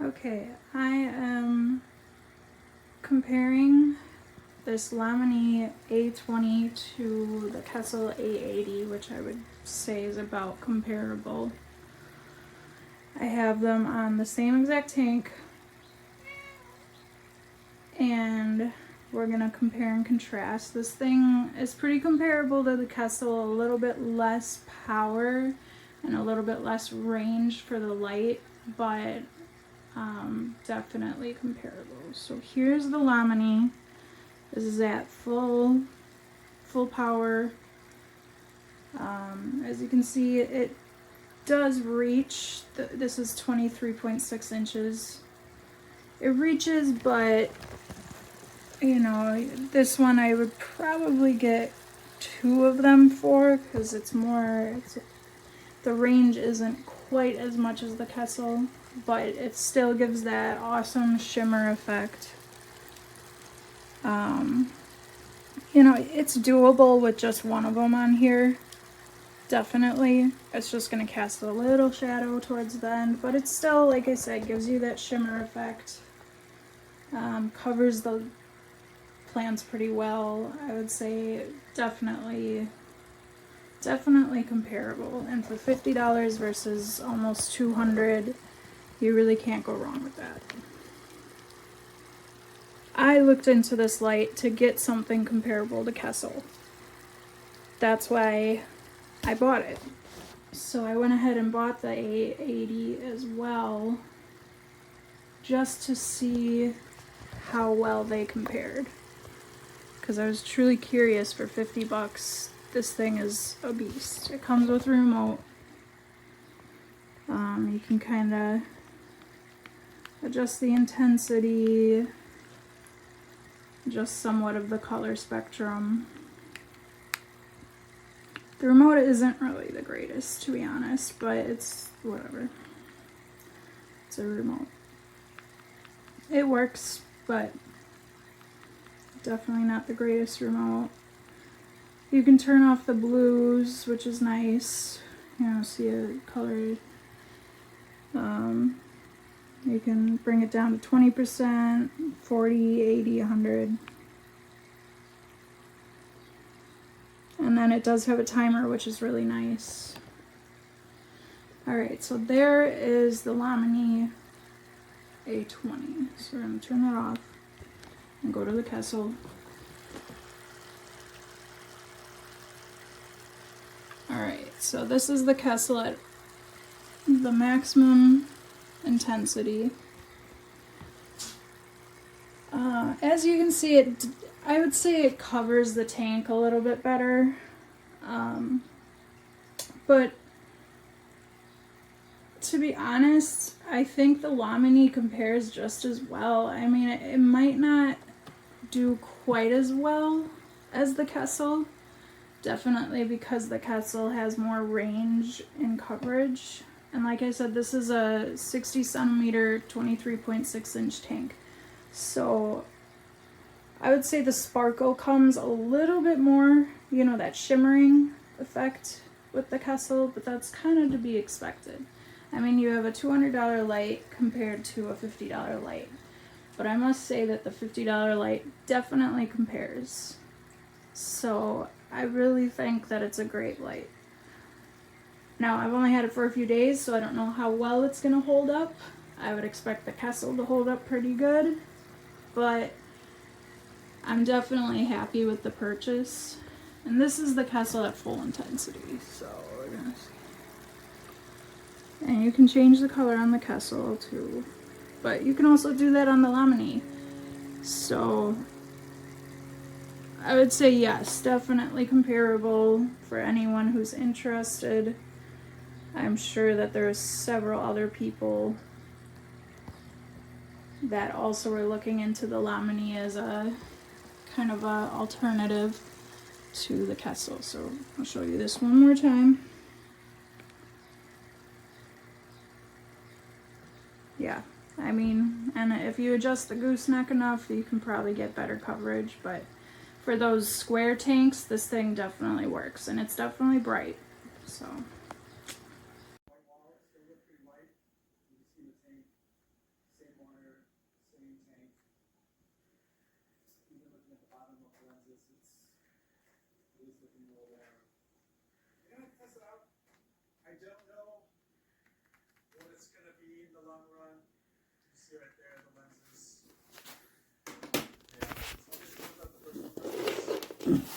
Okay, I am comparing this Lominie A20 to the Kessel A80, which I would say is about comparable. I have them on the same exact tank, and we're gonna compare and contrast. This thing is pretty comparable to the Kessel, a little bit less power and a little bit less range for the light, but definitely comparable. So here's the Lominie. This is at full power. As you can see, it does reach. This is 23.6 inches. It reaches, but you know, this one I would probably get 2 of them for, because the range isn't quite as much as the Kessel, but it still gives that awesome shimmer effect. You know, it's doable with just one of them on here. Definitely. It's just going to cast a little shadow towards the end, but it's still, like I said, gives you that shimmer effect. Covers the plants pretty well. I would say definitely comparable. And for $50 versus almost $200, you really can't go wrong with that. I looked into this light to get something comparable to Kessel. That's why I bought it. So I went ahead and bought the A80 as well, just to see how well they compared. Because I was truly curious. For $50, this thing is a beast. It comes with a remote. You can kind of adjust the intensity, just somewhat of the color spectrum. The remote isn't really the greatest, to be honest, but it's whatever. It's a remote. It works, but definitely not the greatest remote. You can turn off the blues, which is nice. You know, see a color. You can bring it down to 20%, 40, 80, 100. And then it does have a timer, which is really nice. Alright, so there is the Lominie A20. So we're going to turn that off and go to the Kessel. Alright, so this is the Kessel at the maximum intensity. As you can see, I would say it covers the tank a little bit better, but to be honest, I think the Lominie compares just as well. I mean, it might not do quite as well as the Kessel, definitely because the Kessel has more range in coverage. And like I said, this is a 60 centimeter, 23.6 inch tank. So I would say the sparkle comes a little bit more, you know, that shimmering effect with the Kessel, but that's kind of to be expected. I mean, you have a $200 light compared to a $50 light. But I must say that the $50 light definitely compares. So I really think that it's a great light. Now, I've only had it for a few days, so I don't know how well it's going to hold up. I would expect the Kessel to hold up pretty good, but I'm definitely happy with the purchase. And this is the Kessel at full intensity, so we're going to see. And you can change the color on the Kessel too, but you can also do that on the Lominie. So I would say yes, definitely comparable for anyone who's interested. I'm sure that there's several other people that also are looking into the Lominie as a kind of a alternative to the Kessel. So I'll show you this one more time. Yeah, I mean, and if you adjust the gooseneck enough, you can probably get better coverage, but for those square tanks, this thing definitely works, and it's definitely bright, so. the bottom of the lenses. It's loose looking a little there. I'm gonna test it out. I don't know what it's gonna be in the long run. You see right there the lenses. Yeah, so I'll just close out the first one.